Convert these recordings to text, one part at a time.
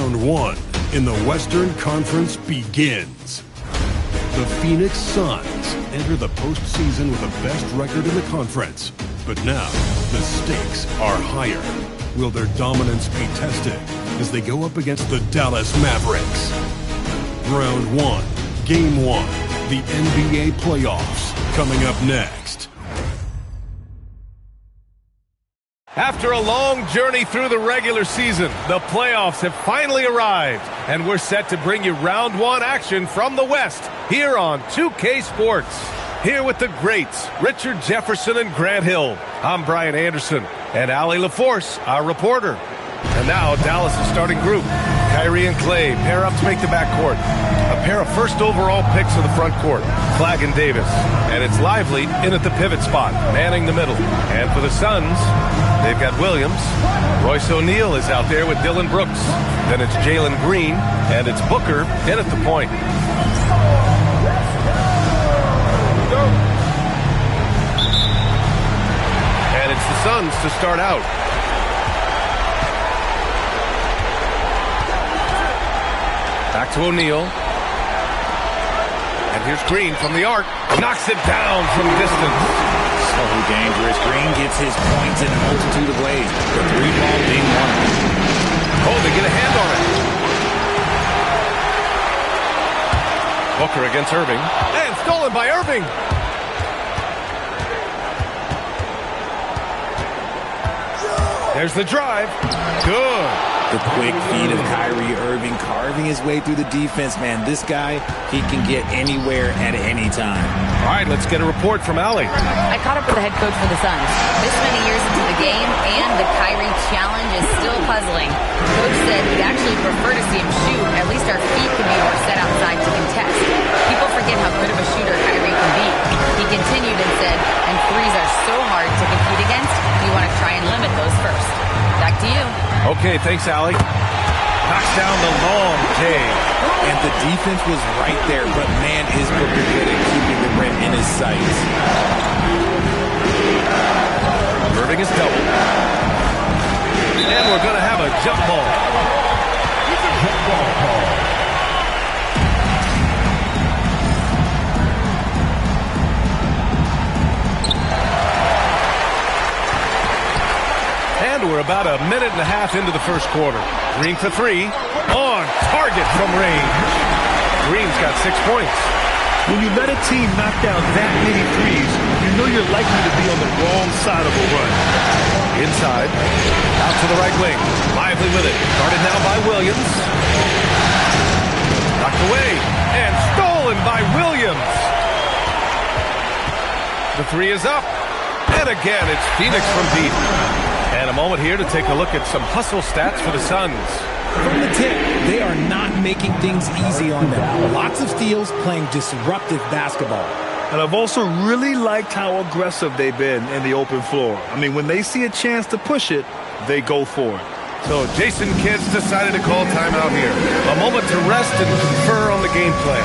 Round one in the Western Conference begins. The Phoenix Suns enter the postseason with the best record in the conference. But now, the stakes are higher. Will their dominance be tested as they go up against the Dallas Mavericks? Round one, Game 1, the NBA playoffs, coming up next. After a long journey through the regular season, the playoffs have finally arrived, and we're set to bring you round one action from the West here on 2K Sports. Here with the greats, Richard Jefferson and Grant Hill. I'm Brian Anderson, and Allie LaForce, our reporter. And now, Dallas' starting group. Kyrie and Clay pair up to make the backcourt. A pair of first overall picks of the front court, Flagg and Davis. And it's Lively in at the pivot spot, manning the middle. And for the Suns, they've got Williams. Royce O'Neal is out there with Dylan Brooks. Then it's Jalen Green, and it's Booker in at the point. And it's the Suns to start out. Back to O'Neal. And here's Green from the arc. Knocks it down from distance. So dangerous. Green gets his points in a multitude of ways. The three ball being one of them. Oh, they get a hand on it. Booker against Irving. And stolen by Irving. There's the drive. Good. The quick feed of Kyrie Irving carving his way through the defense, man. This guy, he can get anywhere at any time. All right, let's get a report from Allie. I caught up with the head coach for the Suns. This many years into the game, and the Kyrie challenge is still puzzling. Coach said he'd actually prefer to see him shoot. At least our feet can be more set outside to contest. People forget how good of a shooter Kyrie can be. He continued and said, and threes are so hard to compete against, you want to try and limit those first. Back to you. Okay, thanks, Allie. Knocks down the long tag. And the defense was right there, but man, is Booker good at keeping the rim in his sights. Irving is doubled. And we're going to have a jump ball. Jump ball call. And we're about a minute and a half into the first quarter. Green for three. On target from range. Green's got 6 points. When you let a team knock down that many threes, you know you're likely to be on the wrong side of a run. Inside. Out to the right wing. Lively with it. Guarded now by Williams. Knocked away. And stolen by Williams. The three is up. And again, it's Phoenix from deep. And a moment here to take a look at some hustle stats for the Suns. From the tip, they are not making things easy on them. Lots of steals, playing disruptive basketball. And I've also really liked how aggressive they've been in the open floor. I mean, when they see a chance to push it, they go for it. So Jason Kidd's decided to call timeout here. A moment to rest and confer on the game plan.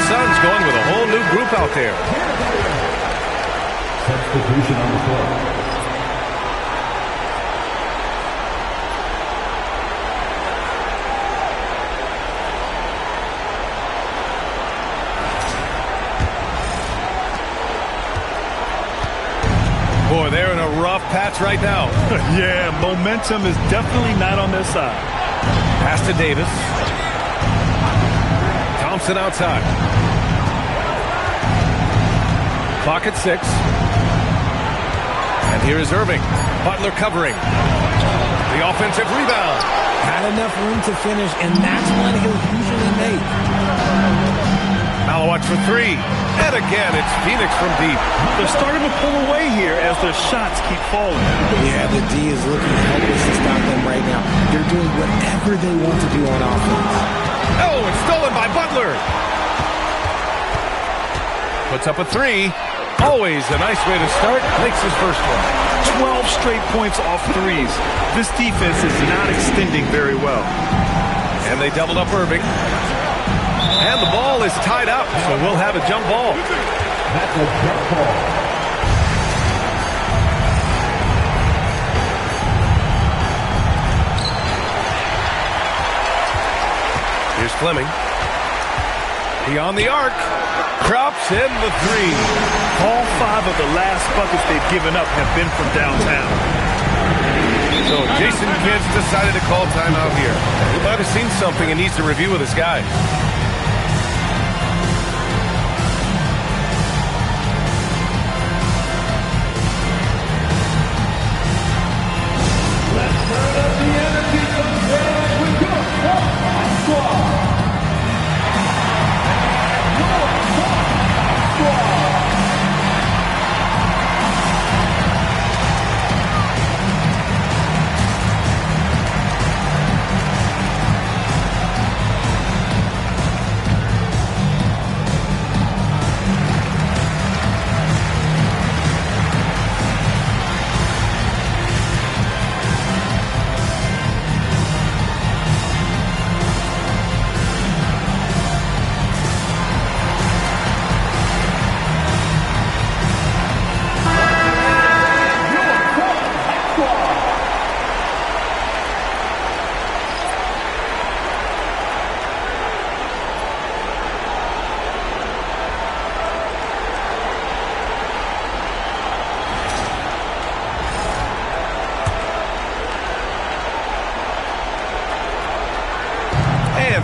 Suns going with a whole new group out there. Substitution on the floor. Boy, they're in a rough patch right now. Yeah, momentum is definitely not on their side. Pass to Davis. Thompson outside. Clock at 6. And here is Irving. Butler covering. The offensive rebound. Had enough room to finish, and that's one he'll usually make. Now watch for three. And again, it's Phoenix from deep. They're starting to pull away here as their shots keep falling. Yeah, the D is looking helpless to stop them right now. They're doing whatever they want to do on offense. Oh, it's stolen by Butler. Puts up a three. Always a nice way to start. Makes his first one. 12 straight points off threes. This defense is not extending very well. And they doubled up Irving. And the ball is tied up, so we'll have a jump ball. That's a jump ball. Here's Fleming. Beyond the arc. Drops in the three. All 5 of the last buckets they've given up have been from downtown. So Jason Kidd's decided to call timeout here. He might have seen something and needs to review with his guys. Let's turn up the energy from fans with your squad.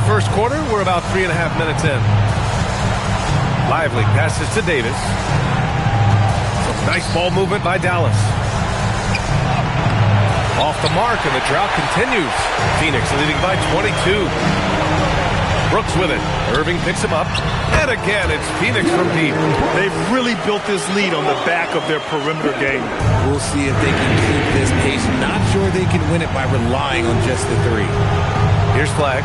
First quarter, we're about 3.5 minutes in. Lively passes to Davis. Some nice ball movement by Dallas. Off the mark, and the drought continues. Phoenix leading by 22. Brooks with it. Irving picks him up. And again, it's Phoenix from deep. They've really built this lead on the back of their perimeter game. We'll see if they can keep this pace. Not sure they can win it by relying on just the three. Here's Flag.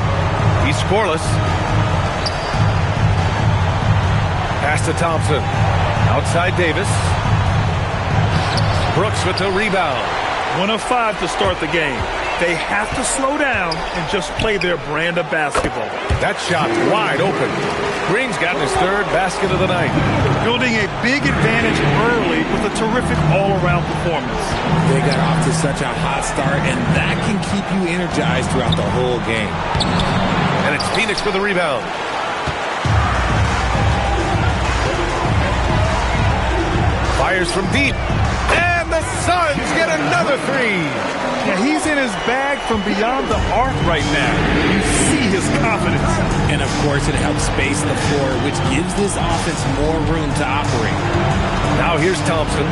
He's scoreless. Pass to Thompson. Outside Davis. Brooks with the rebound. 1 of 5 to start the game. They have to slow down and just play their brand of basketball. That shot wide open. Green's gotten his 3rd basket of the night. Building a big advantage early with a terrific all-around performance. They got off to such a hot start, and that can keep you energized throughout the whole game. And it's Phoenix with the rebound. Fires from deep. And the Suns get another three. Yeah, he's in his bag from beyond the arc right now. You see his confidence. And, of course, it helps space the floor, which gives this offense more room to operate. Now here's Thompson.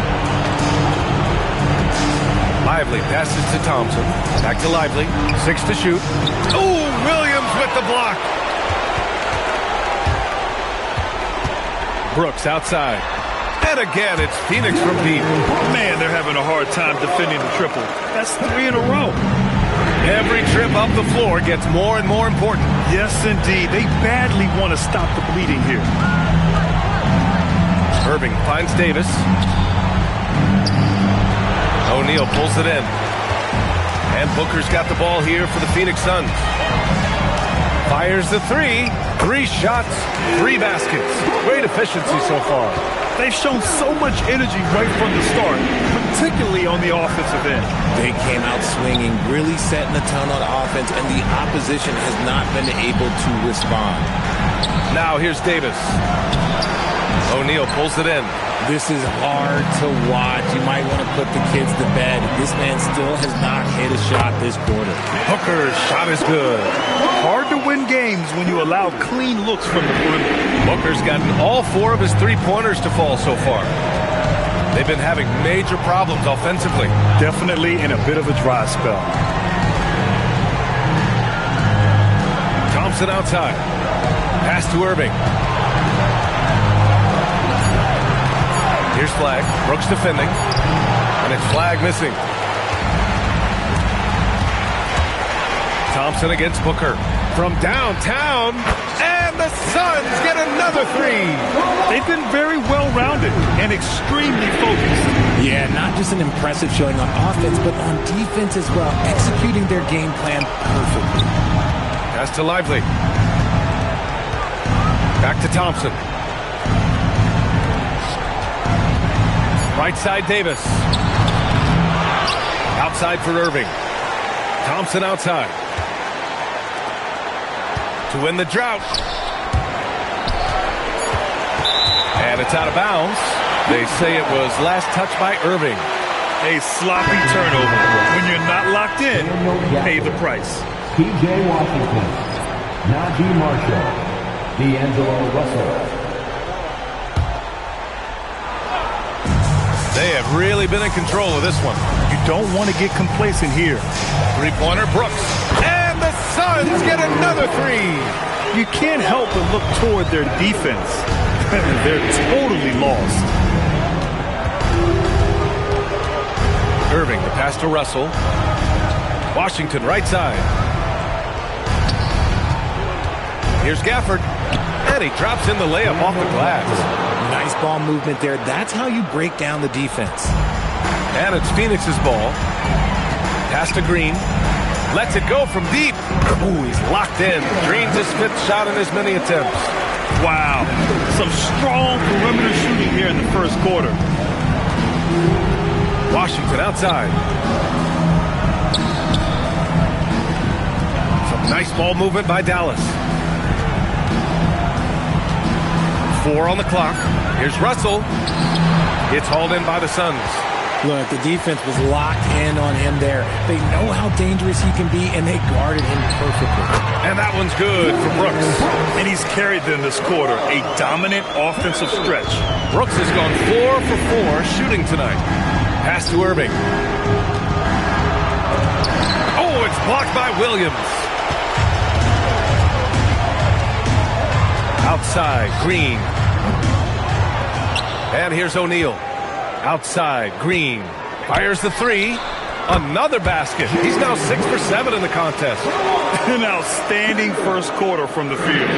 Lively passes to Thompson. Back to Lively. 6 to shoot. Oh, Williams with the block. Brooks outside. And again, it's Phoenix from deep. Man, they're having a hard time defending the triple. That's 3 in a row. Every trip up the floor gets more and more important. Yes, indeed. They badly want to stop the bleeding here. Irving finds Davis. O'Neal pulls it in. And Booker's got the ball here for the Phoenix Suns. Fires the three. 3 shots, 3 baskets. Great efficiency so far. They've shown so much energy right from the start, particularly on the offensive end. They came out swinging, really setting the tone on offense, and the opposition has not been able to respond. Now here's Davis. O'Neal pulls it in. This is hard to watch. You might want to put the kids to bed. This man still has not hit a shot this quarter. Booker's shot is good. Hard to win games when you allow clean looks from the perimeter. Booker's gotten all 4 of his 3-pointers to fall so far. They've been having major problems offensively. Definitely in a bit of a dry spell. Thompson outside. Pass to Irving. Here's flag. Brooks defending. And it's flag missing. Thompson against Booker. From downtown. And the Suns get another three. They've been very well-rounded and extremely focused. Yeah, not just an impressive showing on offense, but on defense as well, executing their game plan perfectly. Pass to Lively. Back to Thompson. Right side, Davis. Outside for Irving. Thompson outside. To win the drought. And it's out of bounds. They say it was last touched by Irving. A sloppy turnover. When you're not locked in, pay the price. P.J. Washington, Najee Marshall, D'Angelo Russell. They have really been in control of this one. You don't want to get complacent here. Three-pointer, Brooks. And the Suns get another three. You can't help but look toward their defense. They're totally lost. Irving, the pass to Russell. Washington, right side. Here's Gafford. And he drops in the layup off the glass. Nice ball movement there. That's how you break down the defense. And it's Phoenix's ball. Pass to Green. Lets it go from deep. Ooh, he's locked in. Green's his fifth shot in as many attempts. Wow. Some strong perimeter shooting here in the first quarter. Washington outside. Some nice ball movement by Dallas. 4 on the clock. Here's Russell. It's hauled in by the Suns. Look, the defense was locked in on him there. They know how dangerous he can be, and they guarded him perfectly. And that one's good for Brooks. And he's carried them this quarter. A dominant offensive stretch. Brooks has gone 4 for 4 shooting tonight. Pass to Irving. Oh, it's blocked by Williams. Outside, Green. And here's O'Neal. Outside, Green. Fires the three. Another basket. He's now 6 for 7 in the contest. An outstanding first quarter from the field.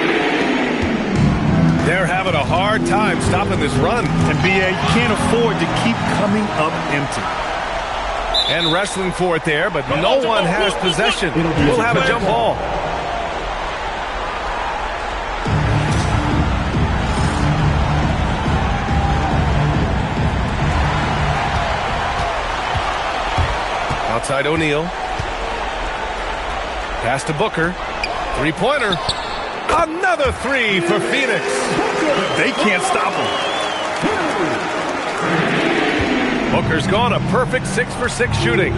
They're having a hard time stopping this run. And B.A. can't afford to keep coming up empty. And wrestling for it there, but no one has possession. We'll have a jump ball. Outside O'Neal. Pass to Booker. Three-pointer. Another three for Phoenix. They can't stop him. Booker's gone a perfect 6 for 6 shooting.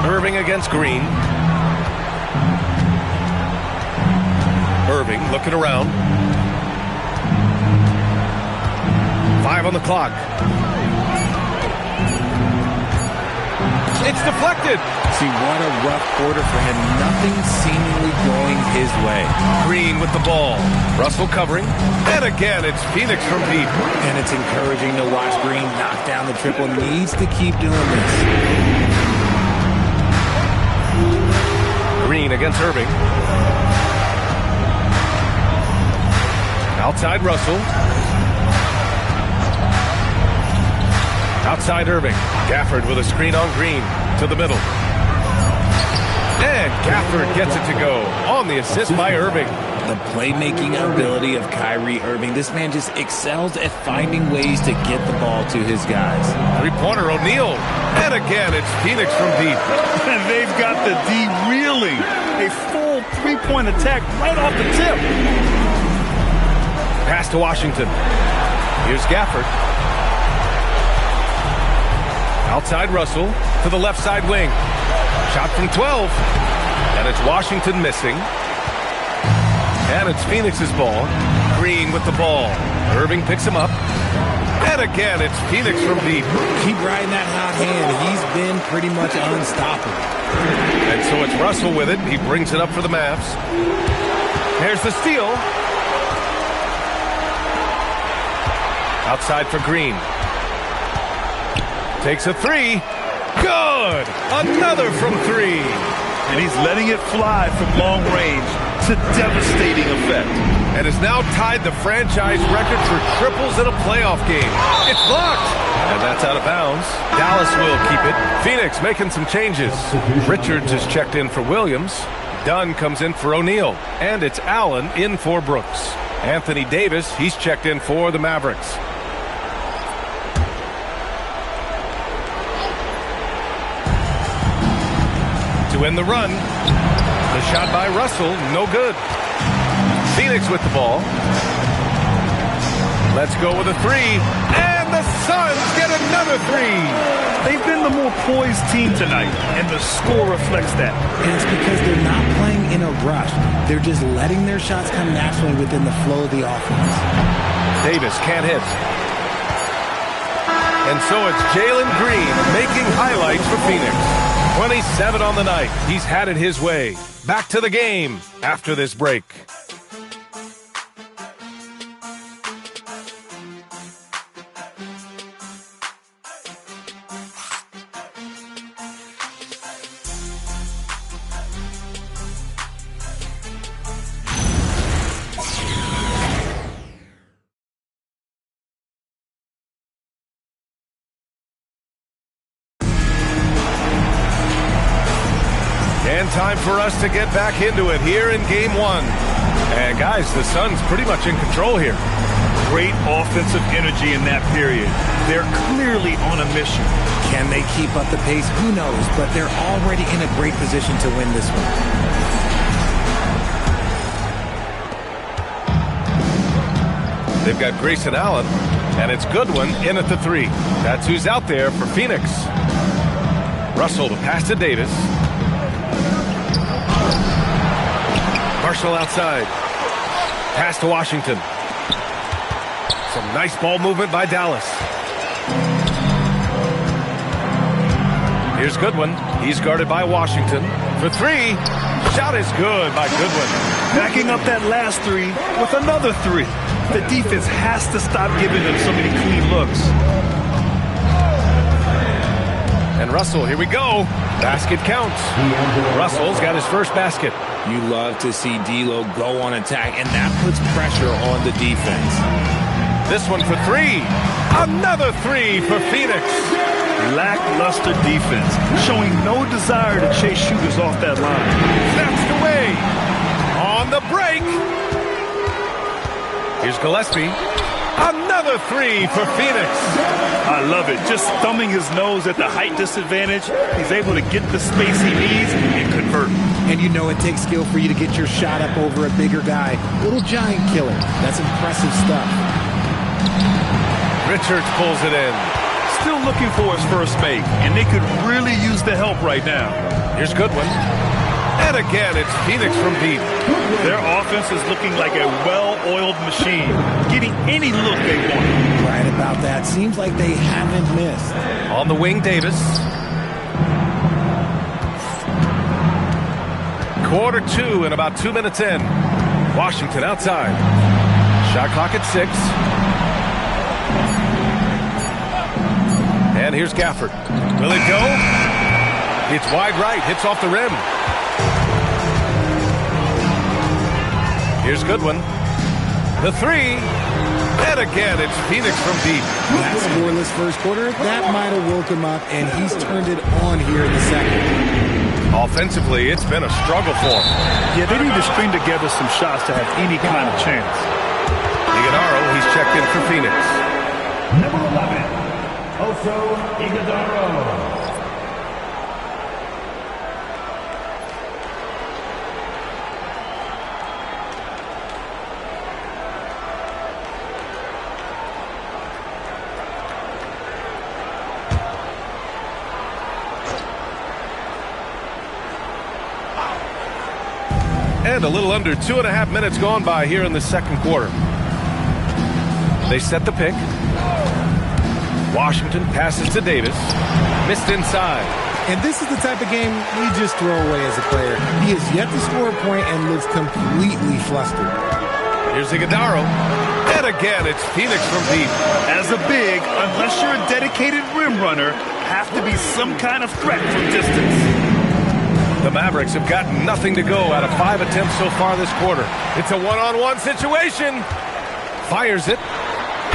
Irving against Green. Irving looking around. 5 on the clock. It's deflected. See, what a rough quarter for him. Nothing seemingly going his way. Green with the ball. Russell covering. And again, it's Phoenix from deep. And it's encouraging to watch Green knock down the triple. Needs to keep doing this. Green against Irving. Outside Russell. Outside Irving. Gafford with a screen on Green. To the middle. And Gafford gets it to go. On the assist by Irving. The playmaking ability of Kyrie Irving. This man just excels at finding ways to get the ball to his guys. Three-pointer O'Neal. And again, it's Phoenix from deep. And they've got the D reeling. A full three-point attack right off the tip. Pass to Washington. Here's Gafford. Outside Russell to the left side wing. Shot from 12. And it's Washington missing. And it's Phoenix's ball. Green with the ball. Irving picks him up. And again, it's Phoenix from deep. Keep riding that hot hand. He's been pretty much unstoppable. And so it's Russell with it. He brings it up for the Mavs. There's the steal. Outside for Green. Takes a three. Good! Another from three. And he's letting it fly from long range to devastating effect. And has now tied the franchise record for triples in a playoff game. It's blocked. And that's out of bounds. Dallas will keep it. Phoenix making some changes. Richards is checked in for Williams. Dunn comes in for O'Neal. And it's Allen in for Brooks. Anthony Davis, he's checked in for the Mavericks. To win the run. The shot by Russell, no good. Phoenix with the ball. Let's go with a three. And the Suns get another three. They've been the more poised team tonight, and the score reflects that. And it's because they're not playing in a rush. They're just letting their shots come naturally within the flow of the offense. Davis can't hit. And so it's Jalen Green making highlights for Phoenix. 27 on the night. He's had it his way. Back to the game after this break. And time for us to get back into it here in Game 1. And guys, the Suns pretty much in control here. Great offensive energy in that period. They're clearly on a mission. Can they keep up the pace? Who knows? But they're already in a great position to win this one. They've got Grayson Allen, and it's Goodwin in at the three. That's who's out there for Phoenix. Russell to pass to Davis. Marshall outside. Pass to Washington. Some nice ball movement by Dallas. Here's Goodwin. He's guarded by Washington. For three. Shot is good by Goodwin. Backing up that last three with another three. The defense has to stop giving them so many clean looks. And Russell, here we go. Basket counts. Russell's got his first basket. You love to see D'Lo go on attack, and that puts pressure on the defense. This one for three. Another three for Phoenix. Lackluster defense, showing no desire to chase shooters off that line. Snatched away. On the break. Here's Gillespie. Another three for Phoenix. I love it. Just thumbing his nose at the height disadvantage. He's able to get the space he needs and convert. And you know it takes skill for you to get your shot up over a bigger guy. Little giant killer. That's impressive stuff. Richards pulls it in. Still looking for his first make, and they could really use the help right now. Here's Goodwin. And again, it's Phoenix from deep. Their offense is looking like a well-oiled machine, getting any look they want. Right about that. Seems like they haven't missed. On the wing, Davis. Quarter two and about 2 minutes in. Washington outside. Shot clock at 6. And here's Gafford. Will it go? It's wide right. Hits off the rim. Here's Goodwin. The three. And again, it's Phoenix from deep. That scoreless first quarter, that might have woke him up, and he's turned it on here in the second. Offensively, it's been a struggle for him. Yeah, they need to string together some shots to have any kind of chance. Iguodala, he's checked in for Phoenix. Number 11, also Iguodala. And a little under 2.5 minutes gone by here in the second quarter. They set the pick. Washington passes to Davis. Missed inside. And this is the type of game you just throw away as a player. He has yet to score a point and looks completely flustered. Here's Iguodala. And And again, it's Phoenix from deep. As a big, unless you're a dedicated rim runner, have to be some kind of threat from distance. The Mavericks have got nothing to go out of 5 attempts so far this quarter. It's a one-on-one situation. Fires it.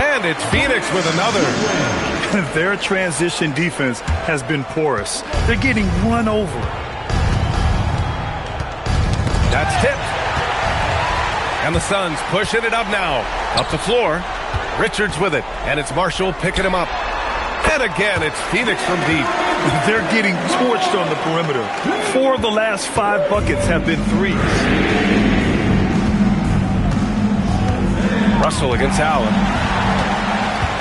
And it's Phoenix with another. Their transition defense has been porous. They're getting run over. That's tipped. And the Suns pushing it up now. Up the floor. Richards with it. And it's Marshall picking him up. And again, it's Phoenix from deep. They're getting torched on the perimeter. 4 of the last 5 buckets have been threes. Russell against Allen.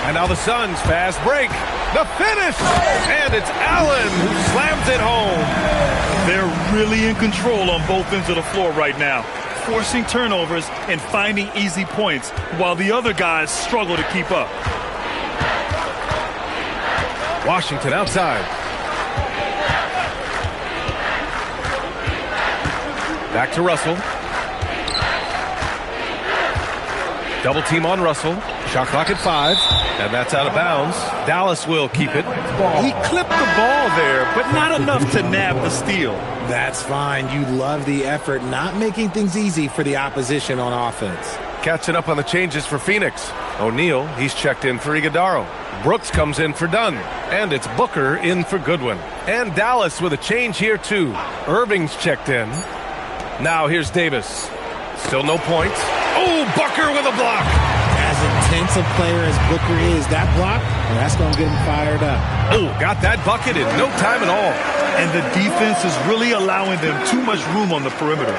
And now the Suns fast break. The finish! And it's Allen who slams it home. They're really in control on both ends of the floor right now, forcing turnovers and finding easy points while the other guys struggle to keep up. Washington outside. Back to Russell. Double team on Russell. Shot clock at 5. And that's out of bounds. Dallas will keep it. He clipped the ball there, but not enough to nab the steal. That's fine. You love the effort, not making things easy for the opposition on offense. Catching up on the changes for Phoenix. O'Neal, he's checked in for Iguodaro. Brooks comes in for Dunn. And it's Booker in for Goodwin. And Dallas with a change here too. Irving's checked in. Now here's Davis. Still no points. Oh, Booker with a block. As intense a player as Booker is, that block, well, that's going to get him fired up. Oh, got that bucket in no time at all. And the defense is really allowing them too much room on the perimeter.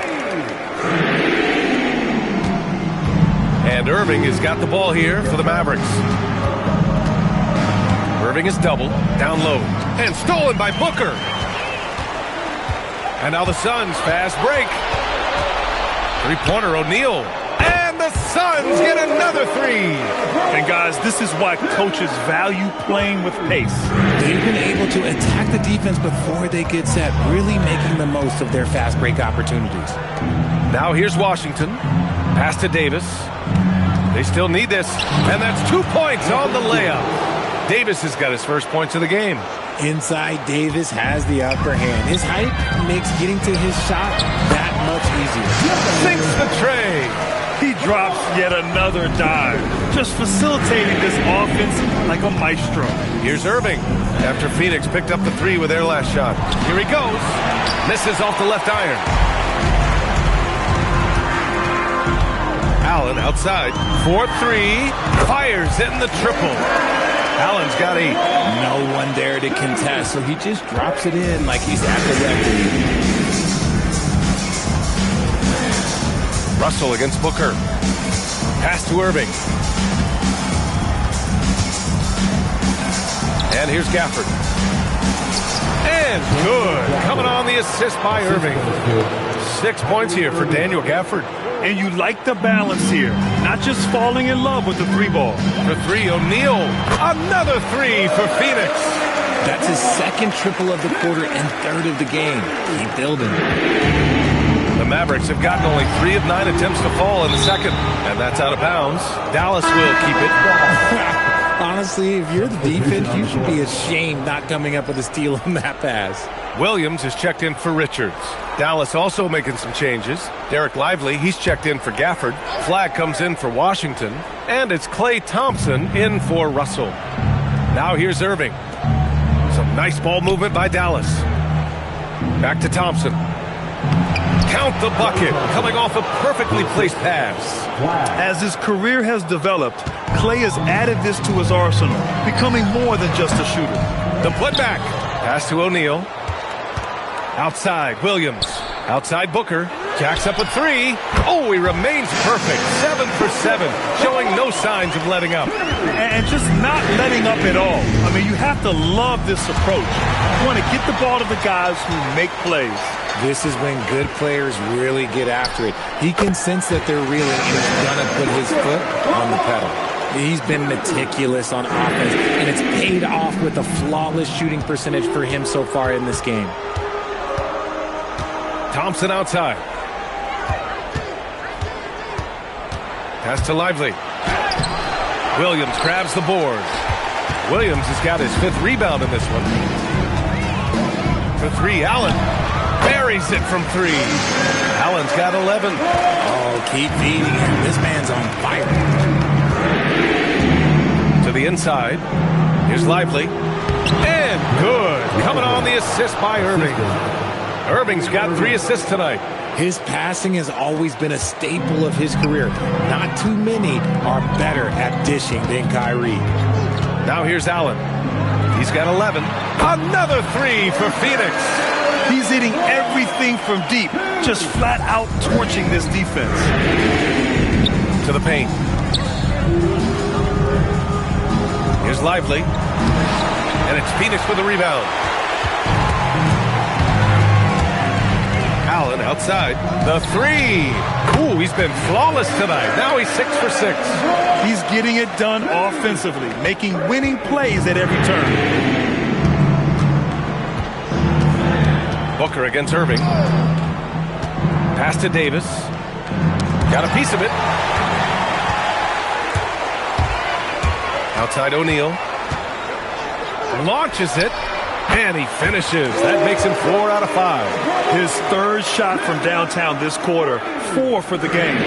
And Irving has got the ball here for the Mavericks. Irving is doubled, down low, and stolen by Booker. And now the Suns fast break. Three-pointer O'Neal. And the Suns get another 3. And guys, this is why coaches value playing with pace. They've been able to attack the defense before they get set, really making the most of their fast break opportunities. Now here's Washington. Pass to Davis. They still need this. And that's 2 points on the layup. Davis has got his first points of the game. Inside, Davis has the upper hand. His height makes getting to his shot that much easier. Sinks the tray. He drops yet another dime, just facilitating this offense like a maestro. Here's Irving after Phoenix picked up the 3 with their last shot. Here he goes. Misses off the left iron. Allen outside. 4-3. Fires in the triple. Allen's got 8. No one there to contest, so he just drops it in like he's at the record. Russell against Booker. Pass to Irving. And here's Gafford. And good. Coming on the assist by Irving. 6 points here for Daniel Gafford. And you like the balance here, not just falling in love with the 3 ball. For 3, O'Neal. Another 3 for Phoenix. That's his second triple of the quarter and third of the game. Keep building. The Mavericks have gotten only 3 of 9 attempts to fall in the second. And that's out of bounds. Dallas will keep it. Honestly, if you're the defense, you should be ashamed not coming up with a steal on that pass. Williams is checked in for Richards. Dallas also making some changes. Derek Lively, he's checked in for Gafford. Flag comes in for Washington. And it's Klay Thompson in for Russell. Now here's Irving. Some nice ball movement by Dallas. Back to Thompson. Count the bucket, coming off a perfectly placed pass. As his career has developed, Klay has added this to his arsenal, becoming more than just a shooter. The putback. Pass to O'Neal. Outside, Williams. Outside, Booker. Jacks up a 3. Oh, he remains perfect. 7 for 7, showing no signs of letting up. And just not letting up at all. I mean, you have to love this approach. You want to get the ball to the guys who make plays. This is when good players really get after it. He can sense that they're reeling and he's going to put his foot on the pedal. He's been meticulous on offense, and it's paid off with a flawless shooting percentage for him so far in this game. Thompson outside. Pass to Lively. Williams grabs the board. Williams has got his 5th rebound in this one. For 3, Allen buries it from 3. Allen's got 11. Oh, keep feeding him. This man's on fire. To the inside. Here's Lively. And good. Coming on the assist by Irving. Irving's got 3 assists tonight. His passing has always been a staple of his career. Not too many are better at dishing than Kyrie. Now here's Allen. He's got 11. Another 3 for Phoenix. He's hitting everything from deep, just flat out torching this defense. To the paint. Here's Lively. And it's Phoenix with the rebound. Allen outside. The 3. Ooh, he's been flawless tonight. Now he's 6 for 6. He's getting it done offensively, making winning plays at every turn. Booker against Irving. Pass to Davis. Got a piece of it. Outside O'Neal. Launches it. And he finishes. That makes him 4 out of 5. His 3rd shot from downtown this quarter. 4 for the game.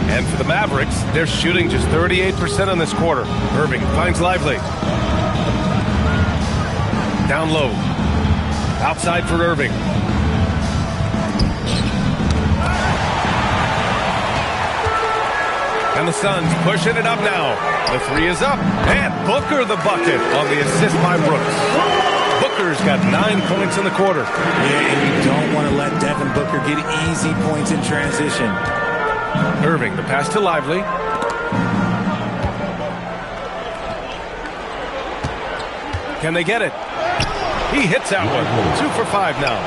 And for the Mavericks, they're shooting just 38% in this quarter. Irving finds Lively. Down low. Outside for Irving. And the Suns pushing it up now. The 3 is up. And Booker the bucket on the assist by Brooks. Booker's got 9 points in the quarter. Yeah, and you don't want to let Devin Booker get easy points in transition. Irving, the pass to Lively. Can they get it? He hits that one. 2 for 5 now.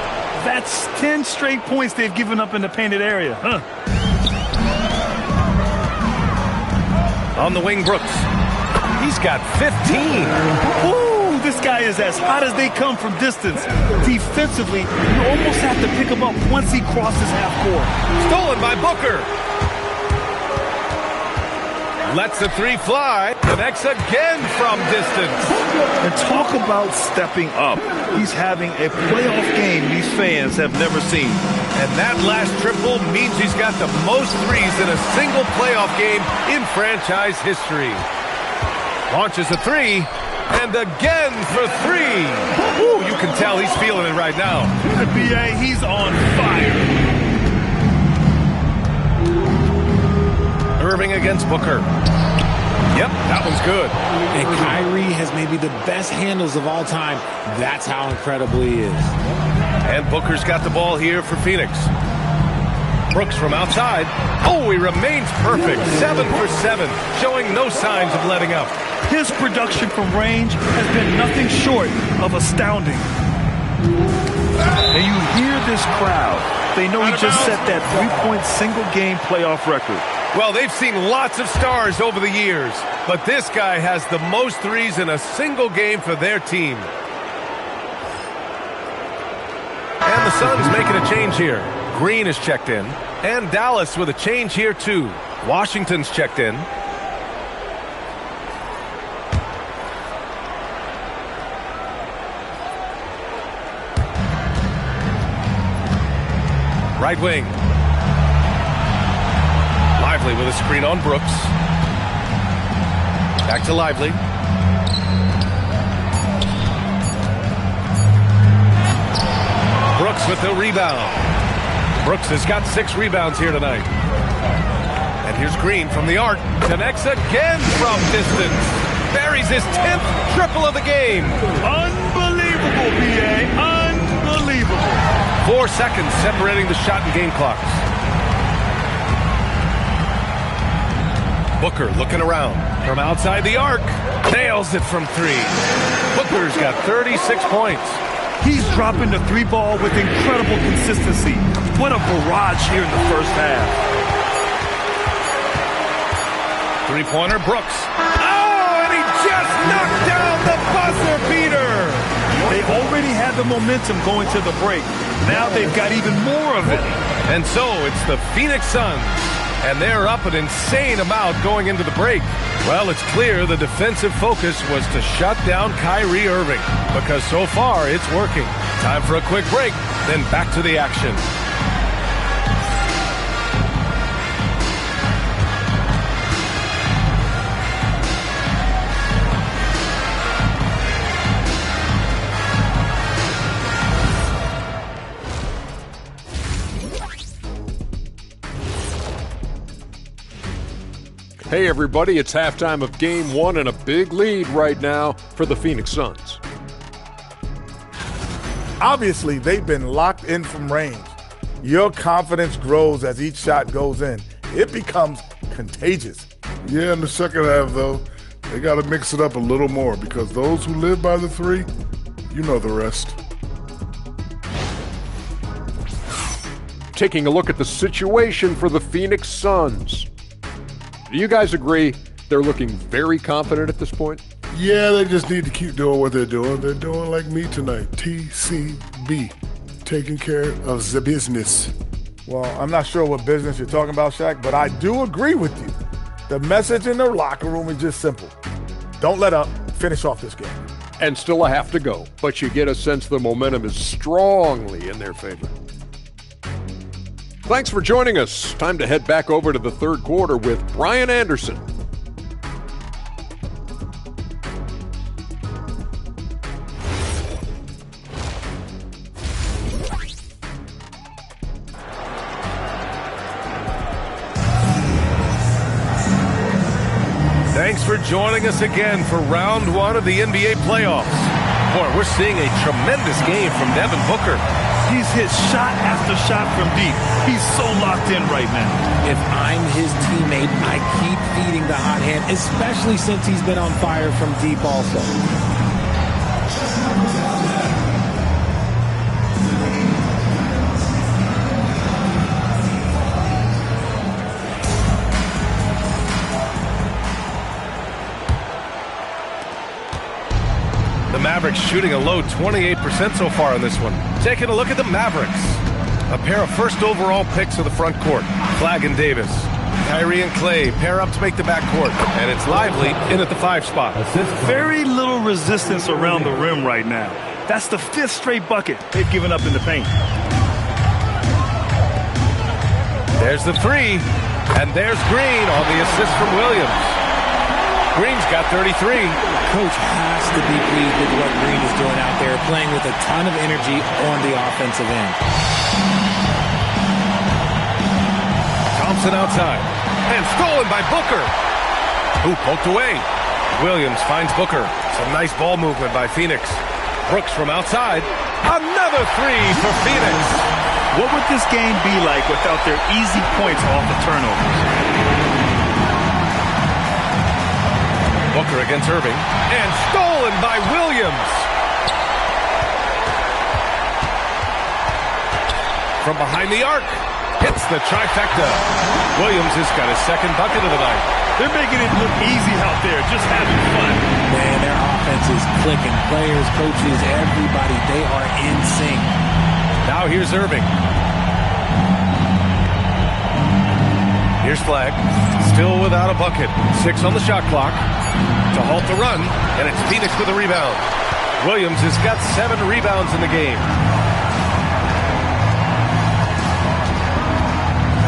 That's 10 straight points they've given up in the painted area. On the wing, Brooks. He's got 15. Ooh, this guy is as hot as they come from distance. Defensively, you almost have to pick him up once he crosses half court. Stolen by Booker. Lets the 3 fly. Connects again from distance. And talk about stepping up. He's having a playoff game these fans have never seen. And that last triple means he's got the most 3s in a single playoff game in franchise history. Launches a 3. And again for 3. Ooh, you can tell he's feeling it right now. B.A., he's on fire. Irving against Booker. Yep, that one's good. And Kyrie has maybe the best handles of all time. That's how incredible he is. And Booker's got the ball here for Phoenix. Brooks from outside. Oh, he remains perfect. 7 for 7, showing no signs of letting up. His production from range has been nothing short of astounding. And you hear this crowd. They know he just set that 3-point single-game playoff record. Well, they've seen lots of stars over the years, but this guy has the most 3s in a single game for their team. And the Suns making a change here. Green is checked in, and Dallas with a change here too. Washington's checked in. Right wing. Lively with a screen on Brooks. Back to Lively. Brooks with the rebound. Brooks has got 6 rebounds here tonight. And here's Green from the arc. Connects again from distance. Buries his 10th triple of the game. Unbelievable, B.A. Unbelievable. 4 seconds separating the shot and game clocks. Booker looking around from outside the arc. Nails it from 3. Booker's got 36 points. He's dropping the 3 ball with incredible consistency. What a barrage here in the first half. 3-pointer, Brooks. Oh, and he just knocked down the buzzer beater. They already had the momentum going to the break. Now they've got even more of it. And so it's the Phoenix Suns and they're up an insane amount going into the break. Well, it's clear the defensive focus was to shut down Kyrie Irving, because so far it's working. Time for a quick break, then back to the action. Hey everybody, it's halftime of Game 1 and a big lead right now for the Phoenix Suns. Obviously, they've been locked in from range. Your confidence grows as each shot goes in. It becomes contagious. Yeah, in the second half, though, they got to mix it up a little more because those who live by the three, you know the rest. Taking a look at the situation for the Phoenix Suns. Do you guys agree they're looking very confident at this point? Yeah, they just need to keep doing what they're doing. They're doing like me tonight, TCB, taking care of the business. Well, I'm not sure what business you're talking about, Shaq, but I do agree with you. The message in the locker room is just simple. Don't let up. Finish off this game. And still a half to go, but you get a sense the momentum is strongly in their favor. Thanks for joining us. Time to head back over to the third quarter with Brian Anderson. Thanks for joining us again for round one of the NBA playoffs. Boy, we're seeing a tremendous game from Devin Booker. He's hit shot after shot from deep. He's so locked in right now. If I'm his teammate, I keep feeding the hot hand, especially since he's been on fire from deep also. The Mavericks shooting a low 28% so far in this one. Taking a look at the Mavericks. A pair of first overall picks of the front court. Flagg and Davis. Kyrie and Clay pair up to make the backcourt. And it's Lively in at the 5 spot. Very little resistance around the rim right now. That's the 5th straight bucket they've given up in the paint. There's the 3. And there's Green on the assist from Williams. Green's got 33. Coach has to be pleased with what Green is doing out there, playing with a ton of energy on the offensive end. Thompson outside. And stolen by Booker. Who poked away. Williams finds Booker. Some nice ball movement by Phoenix. Brooks from outside. Another 3 for Phoenix. What would this game be like without their easy points off the turnovers? Booker against Irving. And stolen by Williams. From behind the arc. Hits the trifecta. Williams has got his second bucket of the night. They're making it look easy out there, just having fun. Man, their offense is clicking. Players, coaches, everybody, they are in sync. Now here's Irving. Here's Flagg. Still without a bucket. 6 on the shot clock to halt the run, and it's Phoenix with a rebound. Williams has got 7 rebounds in the game.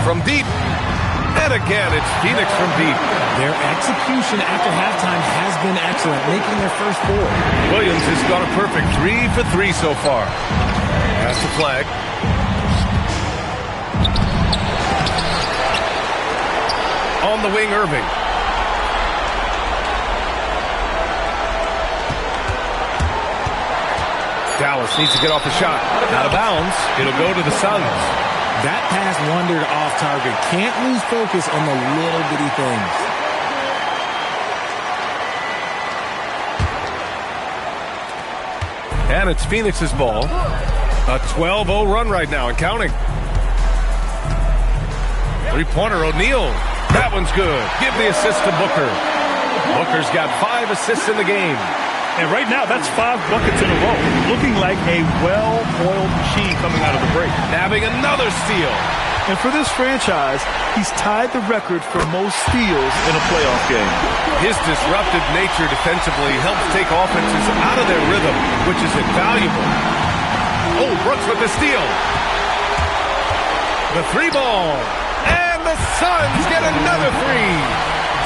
From deep, and again, it's Phoenix from deep. Their execution after halftime has been excellent, making their first 4. Williams has got a perfect 3 for 3 so far. Pass to Flagg. On the wing, Irving. Dallas needs to get off the shot. Out of bounds. It'll go to the Suns. That pass wandered off target. Can't lose focus on the little bitty things. And it's Phoenix's ball. A 12-0 run right now and counting. 3-pointer, O'Neal. That one's good. Give the assist to Booker. Booker's got 5 assists in the game. And right now, that's 5 buckets in a row. Looking like a well-oiled machine coming out of the break. Nabbing another steal. And for this franchise, he's tied the record for most steals in a playoff game. His disruptive nature defensively helps take offenses out of their rhythm, which is invaluable. Oh, Brooks with the steal. The three ball. And the Suns get another three.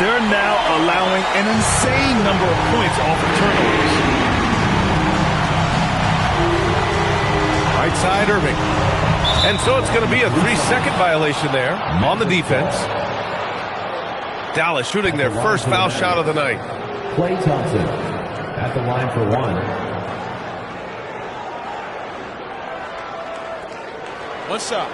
They're now allowing an insane number of points off of turnovers. Right side, Irving. And so it's going to be a 3-second violation there on the defense. Dallas shooting their first foul shot of the night. Klay Thompson at the line for one. One shot.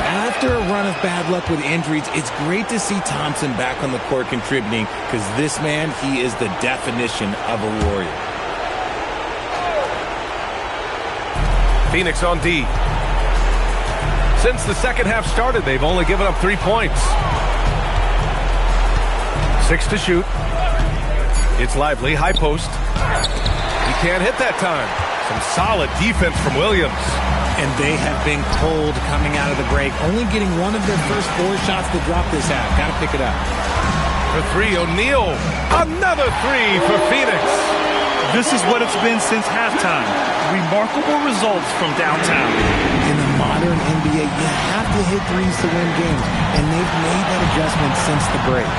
After a run of bad luck with injuries, it's great to see Thompson back on the court contributing, because this man, he is the definition of a warrior. Phoenix on D. Since the second half started, they've only given up 3 points. 6 to shoot. It's Lively, high post. He can't hit that time. Some solid defense from Williams. And they have been cold coming out of the break, only getting one of their first 4 shots to drop this half. Got to pick it up. For three, O'Neal. Another three for Phoenix. This is what it's been since halftime. Remarkable results from downtown. In the modern NBA, you have to hit threes to win games, and they've made that adjustment since the break.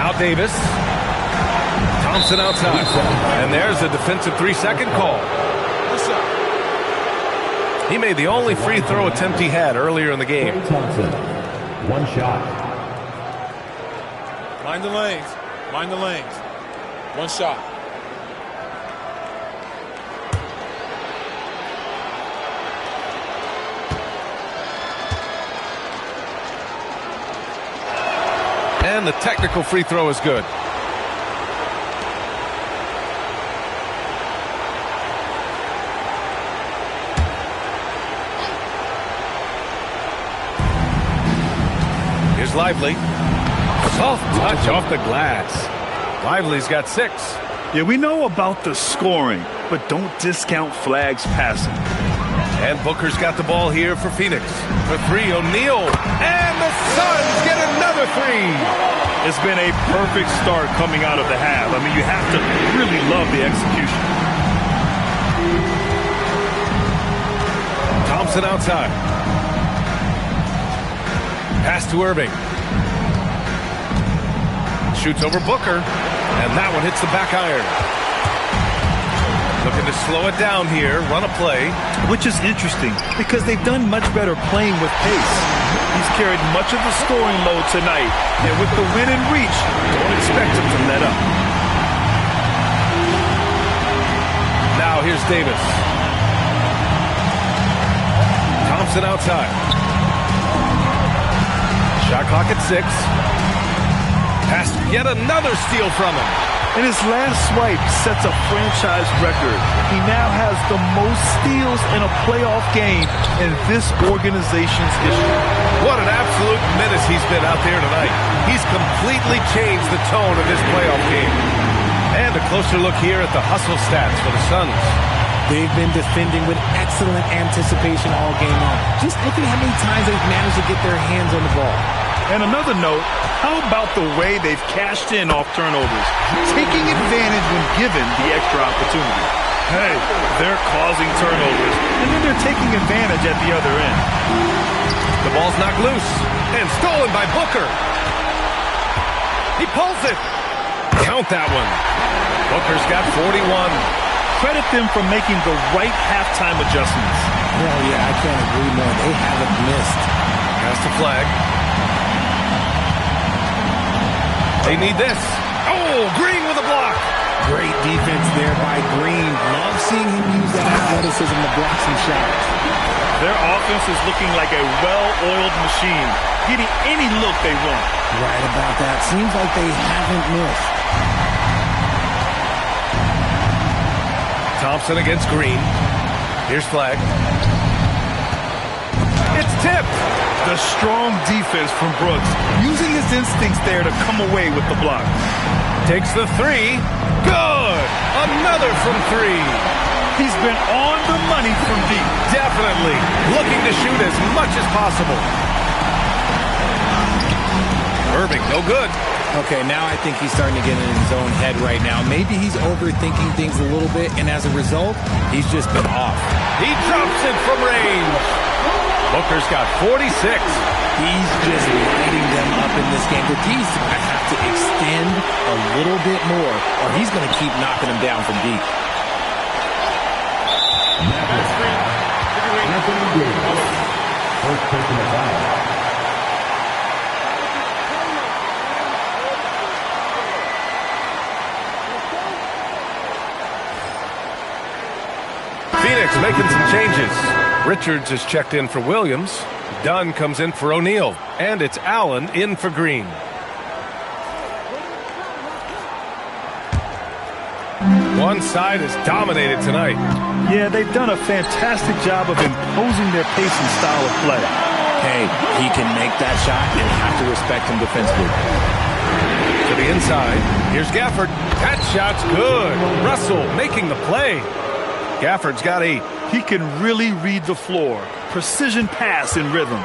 Now Davis. Thompson outside. And there's a defensive 3-second call. He made the only free throw attempt he had earlier in the game. Thompson, one shot. Mind the lanes. Mind the lanes. One shot. And the technical free throw is good. Here's Lively. Soft touch off the glass. Lively's got 6. Yeah, we know about the scoring, but don't discount Flagg's passing. And Booker's got the ball here for Phoenix. For three, O'Neal. And the Suns get another three. It's been a perfect start coming out of the half. I mean, you have to really love the execution. Thompson outside. Pass to Irving. Shoots over Booker. And that one hits the back iron. Looking to slow it down here, run a play. Which is interesting, because they've done much better playing with pace. He's carried much of the scoring load tonight, and with the win and reach, don't expect him to let up. Now here's Davis. Thompson outside. Shot clock at 6. Pass, yet another steal from him. And his last swipe sets a franchise record. He now has the most steals in a playoff game in this organization's history. What an absolute menace he's been out there tonight. He's completely changed the tone of this playoff game. And a closer look here at the hustle stats for the Suns. They've been defending with excellent anticipation all game long. Just look at how many times they've managed to get their hands on the ball. And another note, how about the way they've cashed in off turnovers, taking advantage when given the extra opportunity? Hey, they're causing turnovers, and then they're taking advantage at the other end. The ball's knocked loose and stolen by Booker. He pulls it. Count that one. Booker's got 41. Credit them for making the right halftime adjustments. Well, yeah, I can't agree more. They haven't missed. Pass to Flag. They need this. Oh, Green with a block. Great defense there by Green. Love seeing him use that athleticism to block some shots. Their offense is looking like a well-oiled machine, getting any look they want. Right about that. Seems like they haven't missed. Thompson against Green. Here's Flag. The strong defense from Brooks, using his instincts there to come away with the block. Takes the three. Good! Another from three. He's been on the money from deep. Definitely. Looking to shoot as much as possible. Irving, no good. Okay, now I think he's starting to get in his own head right now. Maybe he's overthinking things a little bit, and as a result, he's just been off. He drops it from range. Booker's got 46. He's just lighting them up in this game. The D's going to have to extend a little bit more, or he's going to keep knocking them down from deep. First personal foul. Phoenix making some changes. Richards is checked in for Williams. Dunn comes in for O'Neal. And it's Allen in for Green. One side is dominated tonight. Yeah, they've done a fantastic job of imposing their pace and style of play. Hey, he can make that shot and have to respect him defensively. To the inside. Here's Gafford. That shot's good. Russell making the play. Gafford's got 8. He can really read the floor. Precision pass in rhythm.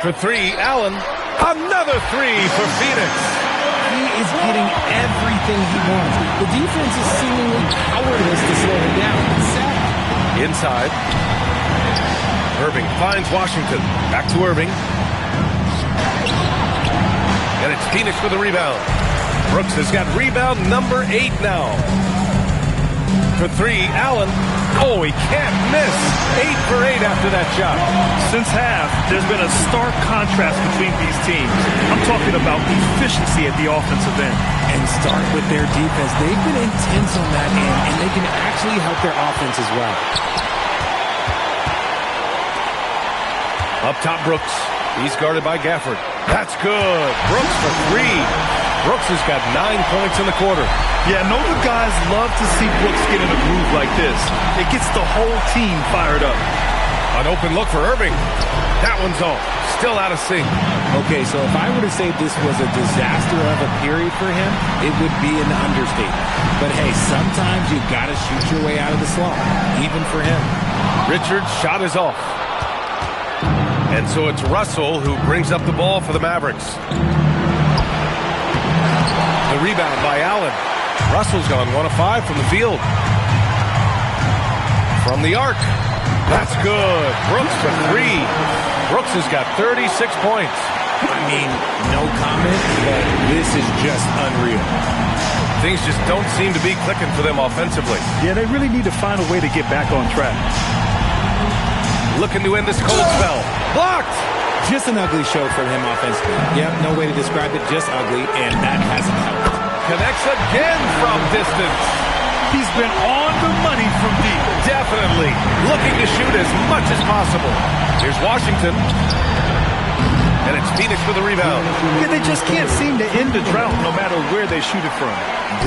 For 3, Allen. Another 3 for Phoenix. He is getting everything he wants. The defense is seemingly powerless to slow him down. It's sad. Inside. Irving finds Washington. Back to Irving. And it's Phoenix with the rebound. Brooks has got rebound number 8 now. For 3, Allen. Oh, he can't miss. 8 for 8 after that shot. Since half, there's been a stark contrast between these teams. I'm talking about efficiency at the offensive end. And start with their defense. They've been intense on that end, and they can actually help their offense as well. Up top, Brooks. He's guarded by Gafford. That's good. Brooks for 3. Brooks has got 9 points in the quarter. Yeah, I know the guys love to see Brooks get in a groove like this. It gets the whole team fired up. An open look for Irving. That one's off. Still out of sync. Okay, so if I were to say this was a disaster of a period for him, it would be an understatement. But hey, sometimes you got to shoot your way out of the slump, even for him. Richard's shot is off. And so it's Russell who brings up the ball for the Mavericks. The rebound by Allen. Russell's gone 1 of 5 from the field. From the arc. That's good. Brooks for 3. Brooks has got 36 points. I mean, no comment, but this is just unreal. Things just don't seem to be clicking for them offensively. Yeah, they really need to find a way to get back on track. Looking to end this cold spell. Blocked! Just an ugly show for him offensively. Yep, no way to describe it, just ugly, and that hasn't helped. Connects again from distance. He's been on the money from deep. Definitely. Looking to shoot as much as possible. Here's Washington. And it's Phoenix with the rebound. Yeah, they just can't seem to end the drought no matter where they shoot it from.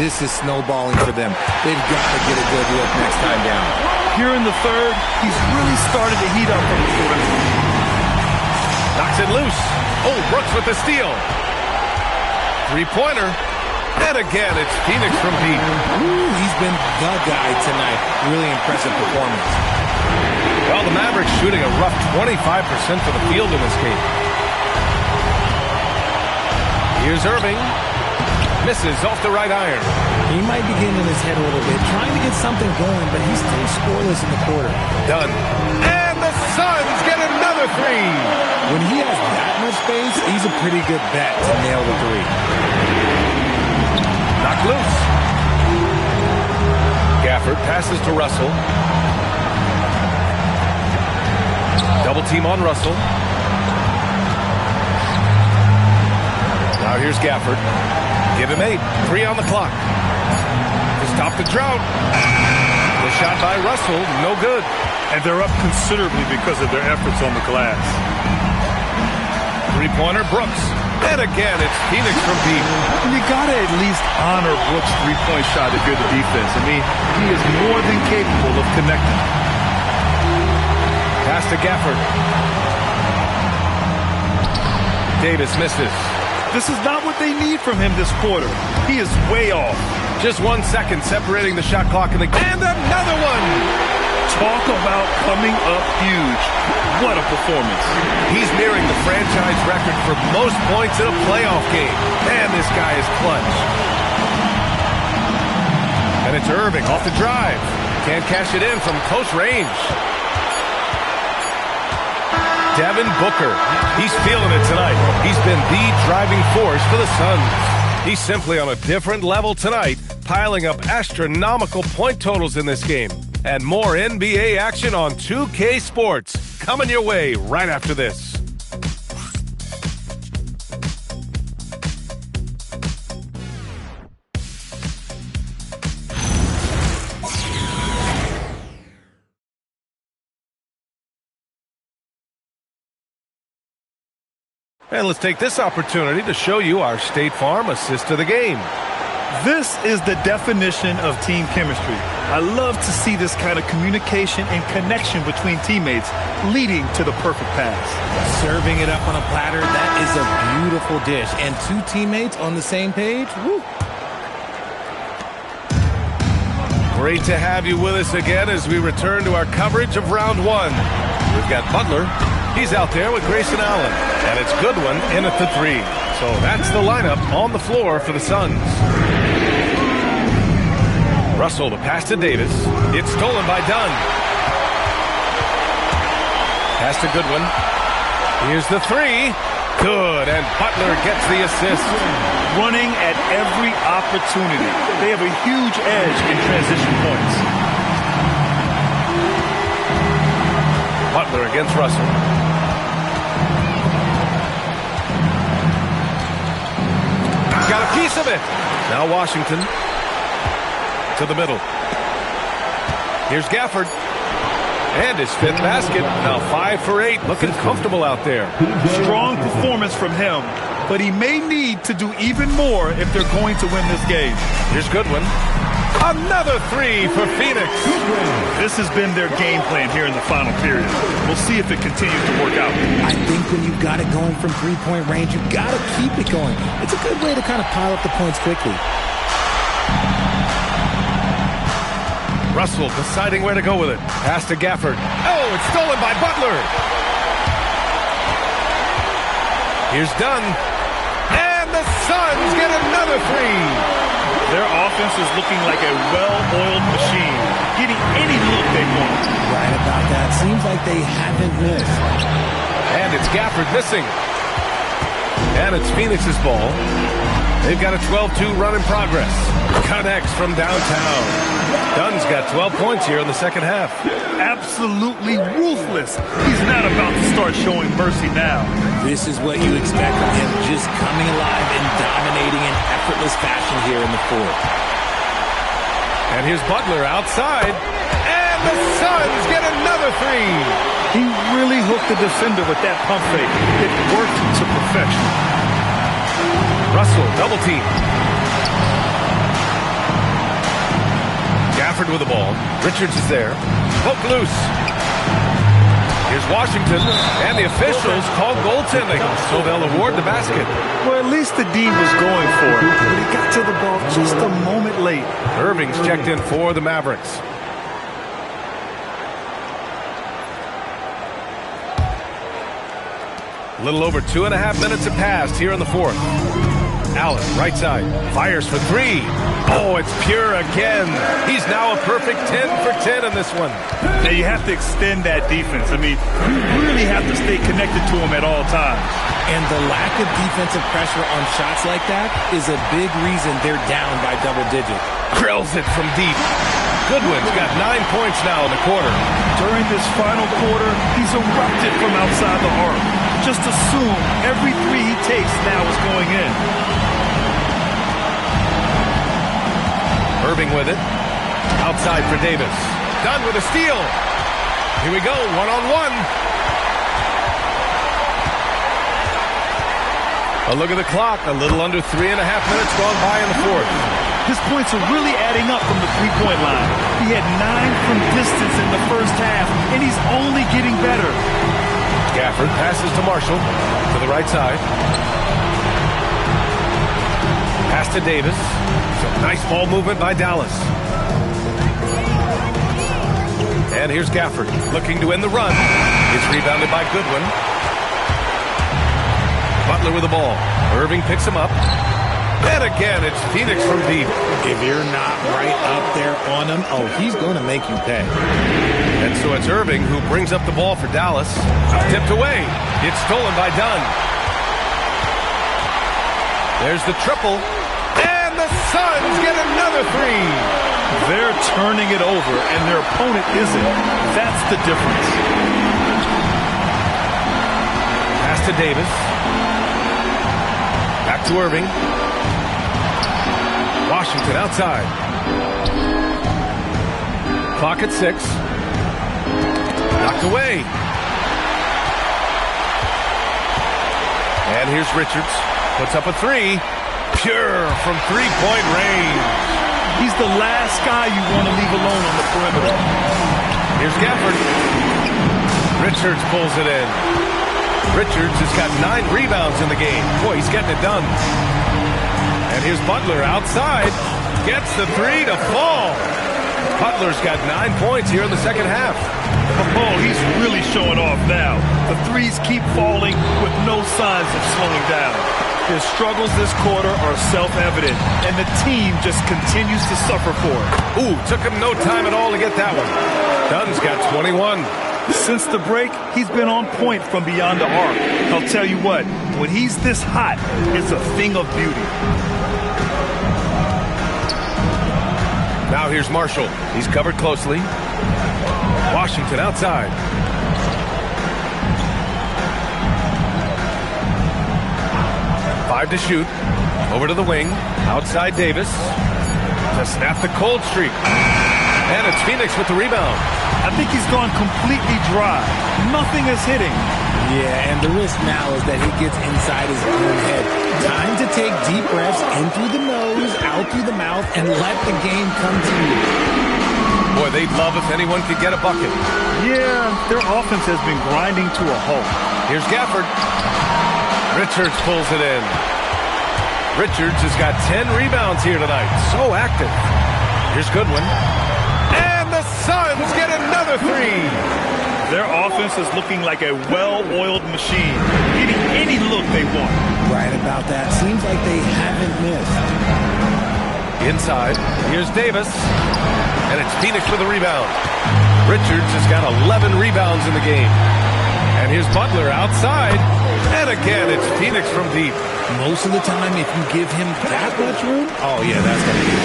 This is snowballing for them. They've got to get a good look next time down. Here in the third, he's really started to heat up from the perimeter. Knocks it loose. Oh, Brooks with the steal. 3-pointer. And again, it's Phoenix from deep. Ooh, he's been the guy tonight. Really impressive performance. Well, the Mavericks shooting a rough 25% for the field in this game. Here's Irving. Misses off the right iron. He might be getting in his head a little bit, trying to get something going, but he's still scoreless in the quarter. Done. And the Suns get another 3. When he has that much space, he's a pretty good bet to nail the 3. Knocked loose. Gafford passes to Russell. Double team on Russell. Now here's Gafford. Give him 8. 3 on the clock. To stop the drought. The shot by Russell, no good. And they're up considerably because of their efforts on the glass. 3-pointer, Brooks. And again, it's Phoenix from deep. And you got to at least honor Brooks' 3-point shot if you're the defense. I mean, he is more than capable of connecting. Pass to Gafford. Davis misses. This is not what they need from him this quarter. He is way off. Just 1 second separating the shot clock in the game. And another one! Talk about coming up huge. What a performance. He's nearing the franchise record for most points in a playoff game. Man, this guy is clutch. And it's Irving off the drive. Can't cash it in from close range. Devin Booker. He's feeling it tonight. He's been the driving force for the Suns. He's simply on a different level tonight, piling up astronomical point totals in this game. And more NBA action on 2K Sports. Coming your way right after this. And let's take this opportunity to show you our State Farm assist to the game. This is the definition of team chemistry. I love to see this kind of communication and connection between teammates leading to the perfect pass. Serving it up on a platter, that is a beautiful dish. And two teammates on the same page, woo. Great to have you with us again as we return to our coverage of round one. We've got Butler. He's out there with Grayson Allen. And it's Goodwin in at the 3. So that's the lineup on the floor for the Suns. Russell, the pass to Davis. It's stolen by Dunn. Pass to Goodwin. Here's the 3. Good, and Butler gets the assist. Running at every opportunity. They have a huge edge in transition points. Butler against Russell. Got a piece of it. Now Washington to the middle. Here's Gafford. And his 5th basket. Now 5 for 8. Looking comfortable out there. Strong performance from him. But he may need to do even more if they're going to win this game. Here's Goodwin. Another 3 for Phoenix. This has been their game plan here in the final period. We'll see if it continues to work out. I think when you've got it going from three-point range, you've got to keep it going. It's a good way to kind of pile up the points quickly. Russell deciding where to go with it. Pass to Gafford. Oh, it's stolen by Butler. Here's Dunn. And the Suns get another 3. Their offense is looking like a well-oiled machine, getting any look they want. Right about that. Seems like they haven't missed. And it's Gafford missing. And it's Phoenix's ball. They've got a 12-2 run in progress. Connects from downtown. Dunn's got 12 points here in the second half. Absolutely ruthless. He's not about to start showing mercy now. This is what you expect from him, just coming alive and dominating in effortless fashion here in the fourth. And here's Butler outside. And the Suns get another 3. He really hooked the defender with that pump fake. It worked to perfection. Russell, double team. Gafford with the ball. Richards is there. Poke loose. Here's Washington, and the officials call goaltending, so they'll award the basket. Well, at least the D was going for it, but he got to the ball just a moment late. Irving's checked in for the Mavericks. A little over 2.5 minutes have passed here in the fourth. Allen, right side, fires for 3. Oh, it's Pure again. He's now a perfect 10 for 10 in this one. Now, you have to extend that defense. I mean, you really have to stay connected to him at all times. And the lack of defensive pressure on shots like that is a big reason they're down by double digits. Drills it from deep. Goodwin's got 9 points now in the quarter. During this final quarter, he's erupted from outside the arc. Just assume every 3 he takes now is going in. Irving with it. Outside for Davis. Dunn with a steal. Here we go, one-on-one. A look at the clock. A little under 3.5 minutes gone by in the fourth. His points are really adding up from the three-point line. He had 9 from distance in the first half, and he's only getting better. Gafford Gafford passes to Marshall to the right side. Pass to Davis. Some nice ball movement by Dallas. And here's Gafford looking to end the run. It's rebounded by Goodwin. Butler with the ball. Irving picks him up. And again, it's Phoenix from deep. If you're not right up there on him, oh, he's going to make you pay. And so it's Irving who brings up the ball for Dallas. Tipped away. It's stolen by Dunn. There's the triple. And the Suns get another three. They're turning it over, and their opponent isn't. That's the difference. Pass to Davis. Back to Irving. Washington outside. Clock at 6. Knocked away. And here's Richards. Puts up a three. Pure from three-point range. He's the last guy you want to leave alone on the perimeter. Here's Gafford. Richards pulls it in. Richards has got 9 rebounds in the game. Boy, he's getting it done. And here's Butler outside. Gets the three to fall. Butler's got 9 points here in the second half. Oh, he's really showing off now. The threes keep falling with no signs of slowing down. His struggles this quarter are self-evident, and the team just continues to suffer for it. Ooh, took him no time at all to get that one. Dunn's got 21. Since the break, he's been on point from beyond the arc. I'll tell you what, when he's this hot, it's a thing of beauty. Now here's Marshall. He's covered closely. Washington outside. Five to shoot. Over to the wing. Outside Davis. To snap the cold streak. And it's Phoenix with the rebound. I think he's gone completely dry. Nothing is hitting. Yeah, and the risk now is that he gets inside his own head. Time to take deep breaths in through the nose, out through the mouth, and let the game come to you. Boy, they'd love if anyone could get a bucket. Yeah, their offense has been grinding to a halt. Here's Gafford. Richards pulls it in. Richards has got 10 rebounds here tonight. So active. Here's Goodwin. And the Suns get another three. Their offense is looking like a well-oiled machine, getting any look they want. Right about that. Seems like they haven't missed. Inside, here's Davis. And it's Phoenix with a rebound. Richards has got 11 rebounds in the game. And here's Butler outside. And again, it's Phoenix from deep. Most of the time, if you give him that much room, oh yeah, that's going to be it.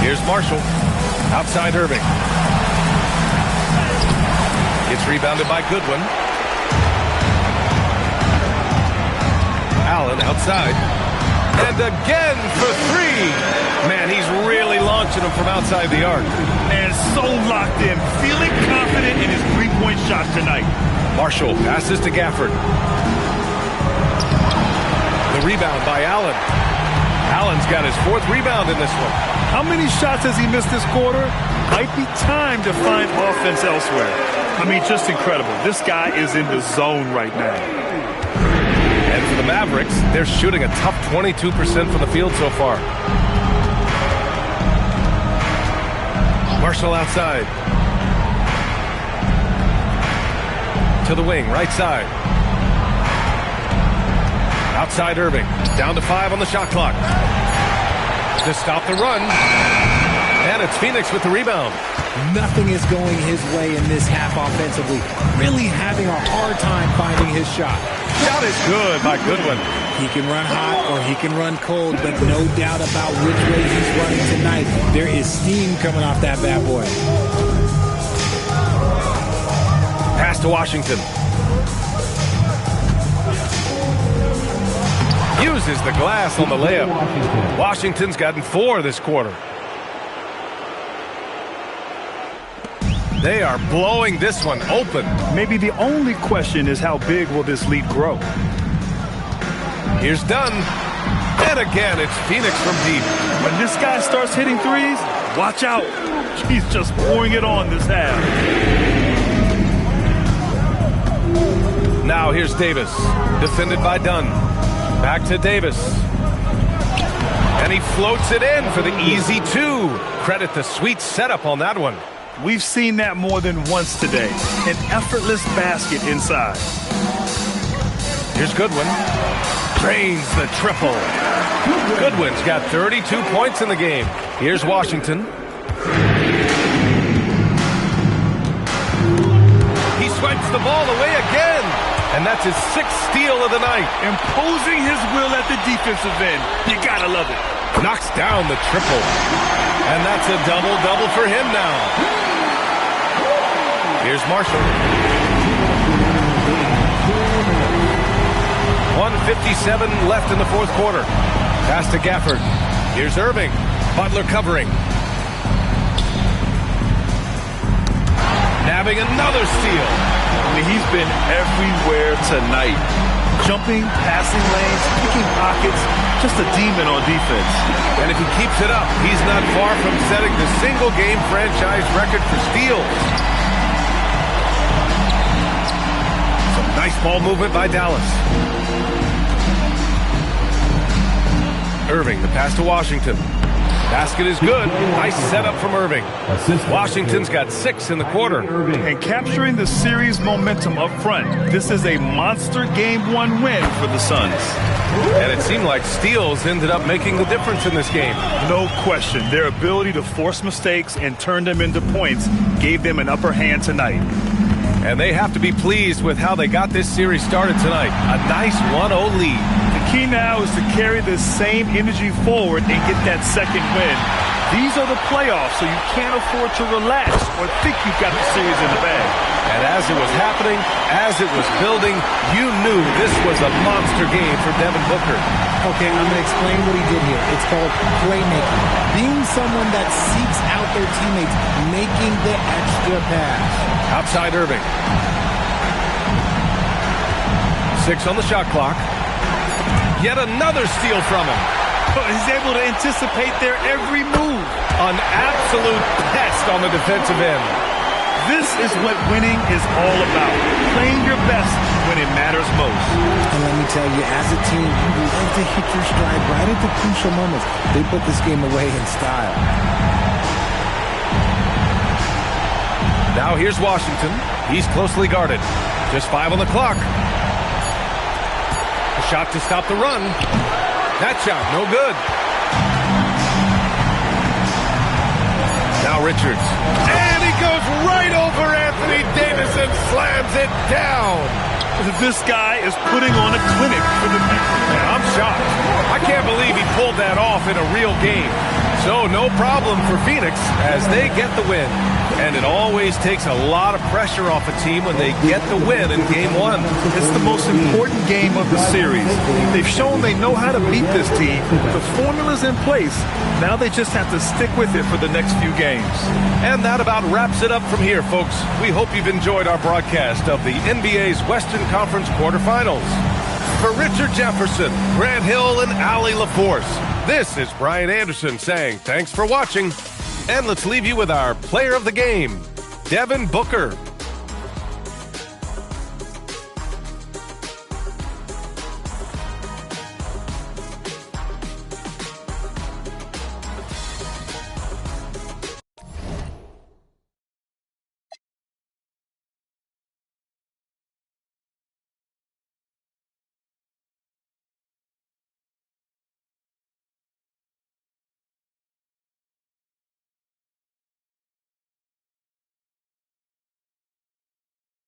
Here's Marshall. Outside Irving. It's rebounded by Goodwin. Allen outside. And again for three. Man, he's really launching them from outside the arc. And so locked in, feeling confident in his three-point shot tonight. Marshall passes to Gafford. The rebound by Allen. Allen's got his 4th rebound in this one. How many shots has he missed this quarter? Might be time to find offense elsewhere. I mean, just incredible. This guy is in the zone right now. And for the Mavericks, they're shooting a tough 22% from the field so far. Marshall outside. To the wing, right side. Outside Irving. Down to 5 on the shot clock. To stop the run. And it's Phoenix with the rebound. Nothing is going his way in this half offensively. Really having a hard time finding his shot. Shot is good by Goodwin. He can run hot or he can run cold, but no doubt about which way he's running tonight. There is steam coming off that bad boy. Pass to Washington. Uses the glass on the layup. Washington's gotten 4 this quarter. They are blowing this one open. Maybe the only question is how big will this lead grow? Here's Dunn. And again, it's Phoenix from deep. When this guy starts hitting threes, watch out. He's just pouring it on this half. Now here's Davis, defended by Dunn. Back to Davis. And he floats it in for the easy two. Credit the sweet setup on that one. We've seen that more than once today. An effortless basket inside. Here's Goodwin. Drains the triple. Goodwin's got 32 points in the game. Here's Washington. He swipes the ball away again. And that's his 6th steal of the night. Imposing his will at the defensive end. You gotta love it. Knocks down the triple. And that's a double-double for him now. Here's Marshall. 1:57 left in the fourth quarter. Pass to Gafford. Here's Irving. Butler covering. Nabbing another steal. I mean, he's been everywhere tonight. Jumping, passing lanes, picking pockets, just a demon on defense. And if he keeps it up, he's not far from setting the single-game franchise record for steals. Some nice ball movement by Dallas. Irving, the pass to Washington. Basket is good. Nice setup from Irving. Washington's got 6 in the quarter. And capturing the series momentum up front. This is a monster Game 1 win for the Suns. And it seemed like steals ended up making the difference in this game. No question. Their ability to force mistakes and turn them into points gave them an upper hand tonight. And they have to be pleased with how they got this series started tonight. A nice 1-0 lead. The key now is to carry this same energy forward and get that second win. These are the playoffs, so you can't afford to relax or think you've got the series in the bag. And as it was happening, as it was building, you knew this was a monster game for Devin Booker. Okay, I'm going to explain what he did here. It's called playmaking. Being someone that seeks out their teammates, making the extra pass. Outside Irving. 6 on the shot clock. Yet another steal from him. He's able to anticipate their every move. An absolute pest on the defensive end. This is what winning is all about. Playing your best when it matters most. And let me tell you, as a team, you love to hit your stride right at the crucial moments. They put this game away in style. Now here's Washington. He's closely guarded. Just 5 on the clock. A shot to stop the run. That shot, no good. Now Richards. And he goes right over Anthony Davis and slams it down. This guy is putting on a clinic for the people. Yeah, I'm shocked. I can't believe he pulled that off in a real game. So no problem for Phoenix as they get the win. And it always takes a lot of pressure off a team when they get the win in Game 1. It's the most important game of the series. They've shown they know how to beat this team. The formula's in place. Now they just have to stick with it for the next few games. And that about wraps it up from here, folks. We hope you've enjoyed our broadcast of the NBA's Western Conference Quarterfinals. For Richard Jefferson, Grant Hill, and Allie LaForce, this is Brian Anderson saying thanks for watching. And let's leave you with our player of the game, Devin Booker.